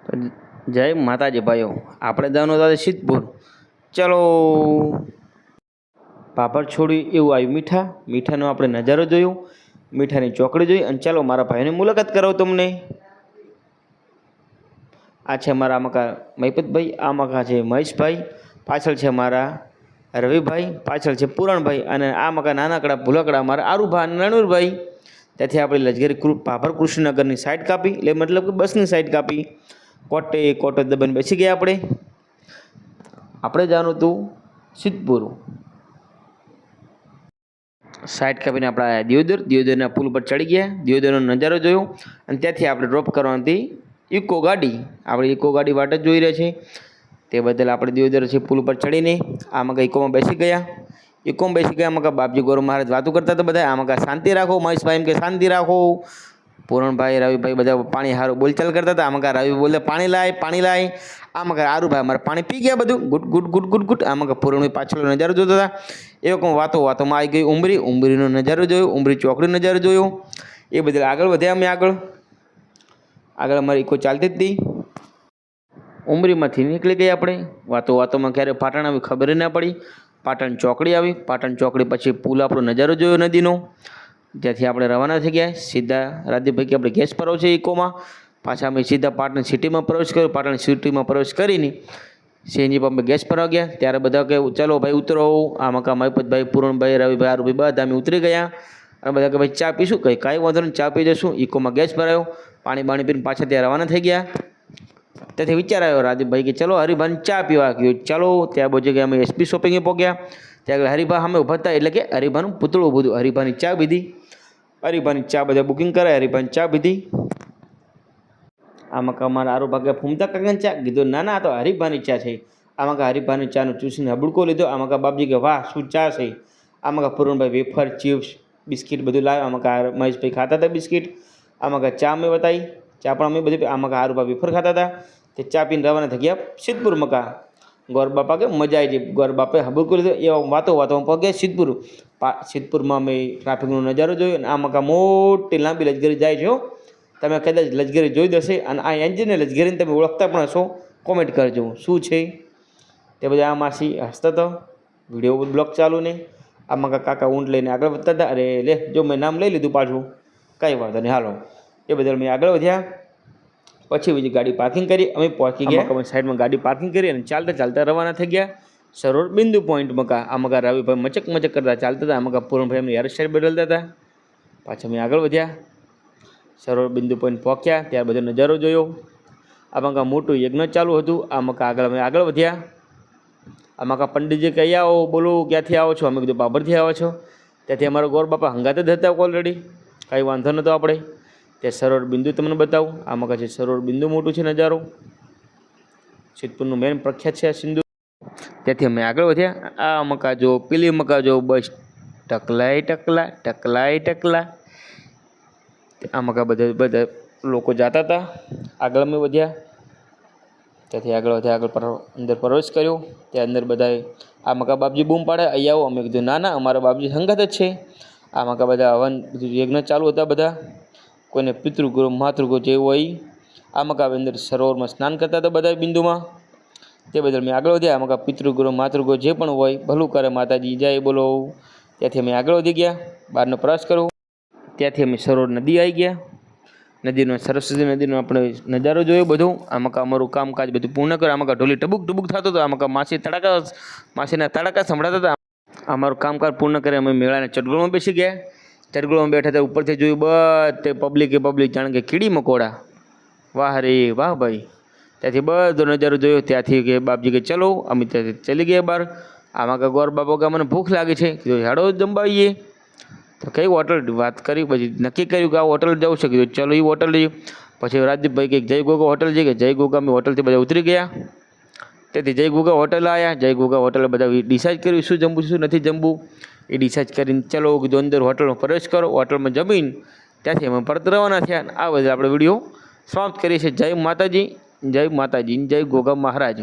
તો જય માતાજી ભાઈઓ, આપણે જવાનું હતા સિદ્ધપુર. ચલો, પાપડ છોડી એવું આવ્યું મીઠાનો આપણે નજારો જોયો, મીઠાની ચોકડી જોઈ. અને ચાલો મારા ભાઈની મુલાકાત કરાવું તમને. આ છે મારા આમકા મહિપતભાઈ, આમકા છે મહેશભાઈ, પાછળ છે મારા રવિભાઈ, પાછળ છે પુરાણભાઈ, અને આ મકા નાનકડા ભૂલકડા મારા આરુભા અને રણવીરભાઈ. ત્યાંથી આપણે લજગરી પાપર કૃષ્ણનગરની સાઈડ કાપી, એટલે મતલબ કે બસની સાઈડ કાપી. કોટો દબાઈને બેસી ગયા. આપણે જવાનું હતું સિદ્ધપુર. સાઈડ કાપીને આપણે આવ્યા દિયોદરના પુલ પર ચડી ગયા, દિયોદરનો નજારો જોયો. અને ત્યાંથી આપણે ડ્રોપ કરવાની હતી ઇકો ગાડી. આપણે ઇકો ગાડી વાટ જ જોઈ રહ્યા છે. તે બદલ આપણે દિયોદર છે પુલ પર ચડીને આમાં ઇકોમાં બેસી ગયા. આમાં બાપજી ગોર મહારાજ વાતો કરતા હતા બધા. આમાં શાંતિ રાખો, મહેશભાઈ એમ કે શાંતિ રાખો. પૂરણભાઈ, રવિભાઈ બધા પાણી હારું બોલચાલ કરતા હતા. આમાં રવિ બોલે પાણી લાય. આમાં આરુભાઈ અમારે પાણી પી ગયા બધું ગુટ. આમાં પૂરણભાઈ પાછળ નજારો જોતા હતા. એ કોઈ વાતોમાં આવી ગઈ ઉંબરીનો નજારો જોયો, ઉંબરી ચોકડીનો નજારો જોયો. એ બદલ આગળ વધ્યા. અમે આગળ અમારી ઇકો ચાલતી જ હતી. ઉંબરીમાંથી નીકળી ગયા આપણે. વાતોમાં ક્યારે પાટણ આવી ખબર ના પડી. પાટણ ચોકડી આવી. પાટણ ચોકડી પછી પુલ આપણો નજારો જોયો નદીનો. જ્યાંથી આપણે રવાના થઈ ગયા સીધા રાજદીપભાઈ કે આપણે ગેસ ભરાવ છે ઇકોમાં. પાછા અમે સીધા પાટણ સિટીમાં પ્રવેશ કર્યો. પાટણ સિટીમાં પ્રવેશ કરીને સીએનજી પંપે ગેસ ભરાવા ગયા. ત્યારે બધા કે ચાલો ભાઈ ઉતરો. આમાં મહિપતભાઈ, પૂરણભાઈ, રવિભાઈ, આરુભાઈ બધા અમે ઉતરી ગયા. અને બધા કે ભાઈ ચા પીશું, કાંઈ વાંધો નહીં, ચા પી જશું. ઇકોમાં ગેસ ભરાયો, પાણી પીને પાછા ત્યાં રવાના થઈ ગયા. ત્યાંથી વિચાર આવ્યો રાજદીપભાઈ કે ચલો હરિભાઈને ચા પીવા ગયો. ચાલો ત્યાં બહુ જગ્યાએ અમે એસપી શોપિંગે પહોંચ્યા. ત્યાં આગળ હરિભા સામે ઊભા હતા, એટલે કે હરિભાનું પૂતળું ઊભું હતું. હરિભાની ચા પીધી. હરિભાની ચા બધા બુકિંગ કરાય. હરિભાની ચા પીધી. આમાં અમારા આરુભા કે ફૂમતા કાકાની ચા કીધું, ના તો હરિભાની ચા છે. આમાં હરિભાની ચાનો ચૂસીને હબડકો લીધો. આમાં બાપજી કે વાહ શું ચા છે. આમાં પૂરણભાઈ વેફર, ચિપ્સ, બિસ્કિટ બધું લાવ્યા. આમાં મહેશભાઈ ખાતા હતા બિસ્કિટ. આમાં ચા અમે બતાવી. ચા પણ અમે બધી. આમાં આરુભા વેફર ખાતા હતા. તે ચા પીને રવાના થઈ ગયા સિદ્ધપુર. ગોર બાપા કે મજા આવી જાય. ગોર બાપે હબડકો લીધો. એવા વાતોમાં પગ્યા સિદ્ધપુર. સિદ્ધપુરમાં અમે ટ્રાફિકનો નજારો જોયો. અને આ મોટી લાંબી લજગરી જાય છે. તમે કદાચ લજગરી જોઈ દશે. અને આ એન્જિનને લજગરીને તમે ઓળખતા પણ હશો. કોમેન્ટ કરજો શું છે તે. બધા આ માસી હસતા હતા. વિડીયો બ્લોગ ચાલુ ને. આમાં કાકા ઊંટ લઈને આગળ વધતા હતા. અરે લે જો મેં નામ લઈ લીધું પાછું, કાંઈ વાંધો નહીં હાલો. એ બદલ મેં આગળ વધ્યા. પછી બીજી ગાડી પાર્કિંગ કરી. અમે પહોંચી ગયા. અમે સાઈડમાં ગાડી પાર્કિંગ કરી અને ચાલતા રવાના થઈ ગયા સરોવર બિંદુ પોઈન્ટ. આમાં રવિભાઈ મચક કરતા ચાલતા હતા. આમાં પૂરણભાઈ એમની હેરસ્ટાઈલ બદલતા હતા. પાછા અમે આગળ વધ્યા. સરોવર બિંદુ પોઈન્ટ પહોંચ્યા. ત્યાર બધો નજારો જોયો. આમાં મોટું યજ્ઞ ચાલુ હતું. આમાં અમે આગળ વધ્યા. આમાં પંડિતજી કે અહીંયા આવો, બોલો ક્યાંથી આવો છો. અમે કીધું બાબરથી આવો છો. ત્યાંથી અમારા ગોર બાપા હંગાત જ હતા ઓલરેડી, કાંઈ વાંધો નહોતો. આપણે ત્યાં સરોવર બિંદુ તમને બતાવું. આમાં છે સરોવર બિંદુ મોટું છે નજારો. સિદ્ધપુરનું મેન પ્રખ્યાત છે સિંધુ. ત્યાંથી અમે આગળ વધ્યા. આ મકા જો, પેલી મકા જો, બસ ટકલા. આ મકા બધા લોકો જતા હતા. આગળ અમે વધ્યા. ત્યાંથી આગળ અંદર પ્રવેશ કર્યો. ત્યાં અંદર બધાએ આ મકા બાપજી બૂમ પાડે અહીં આવો. અમે કીધું ના અમારા બાપજી સંગત જ છે. આ મકા બધા હવન બધું યજ્ઞ ચાલુ હતા. બધા કોઈને પિતૃગૃહ માતૃગૃહ જેવું હોય. આ મકા અંદર સરોવરમાં સ્નાન કરતા હતા બધા બિંદુમાં. તે બદલ મેં આગળ વધ્યા. આમાં પિતૃગૃહ માતૃગૃહ જે પણ હોય ભલું કરે માતાજી જય બોલો. ત્યાંથી અમે આગળ વધી ગયા. બહારનો પ્રવાસ કર્યો. ત્યાંથી અમે સરોવર નદી આવી ગયા. નદીનો સરસ્વતી નદીનો આપણે નજારો જોયો બધું. આમાં અમારું કામકાજ બધું પૂર્ણ કર્યું. આમાં ઢોલી ટબુક થતો હતો. આમાં માસીના તડાકા સંભળાતા હતા. અમારું કામકાજ પૂર્ણ કરી અમે મેળાના ચટગોળમાં બેસી ગયા. ચટગોળમાં બેઠા હતા. ઉપરથી જોયું બધે પબ્લિક જાણે કે કીડી મકોડા. વાહ રે વાહ ભાઈ. ત્યાંથી બધો નજારો જોયો. ત્યાંથી કે બાપજી કે ચલો. અમે ત્યાંથી ચલી ગયા બહાર. આમાં ગોર બાપો કે મને ભૂખ લાગી છે. કીધું હેડો જમવાઈએ. તો કઈ હોટલ વાત કરી. પછી નક્કી કર્યું કે આ હોટલ જવું છે. કીધું ચલો એ હોટલ જઈએ. પછી રાજદીપભાઈ કે જય ગોગા હોટલ જઈએ. કે જય ગોગા અમે હોટલથી બધા ઉતરી ગયા. તેથી જય ગોગા હોટલ આવ્યા. જય ગોગા હોટલે બધા ડિસાઇડ કર્યું શું જમવું શું નથી જમવું. એ ડિસાઇડ કરીને ચલો કીધું અંદર હોટલમાં પ્રવેશ કરો. હોટલમાં જમીને ત્યાંથી અમે પરત રવાના થયા. આ બધા આપણે વિડીયો સમાપ્ત કરીએ છીએ. જય માતાજી, જય ગોગા મહારાજ.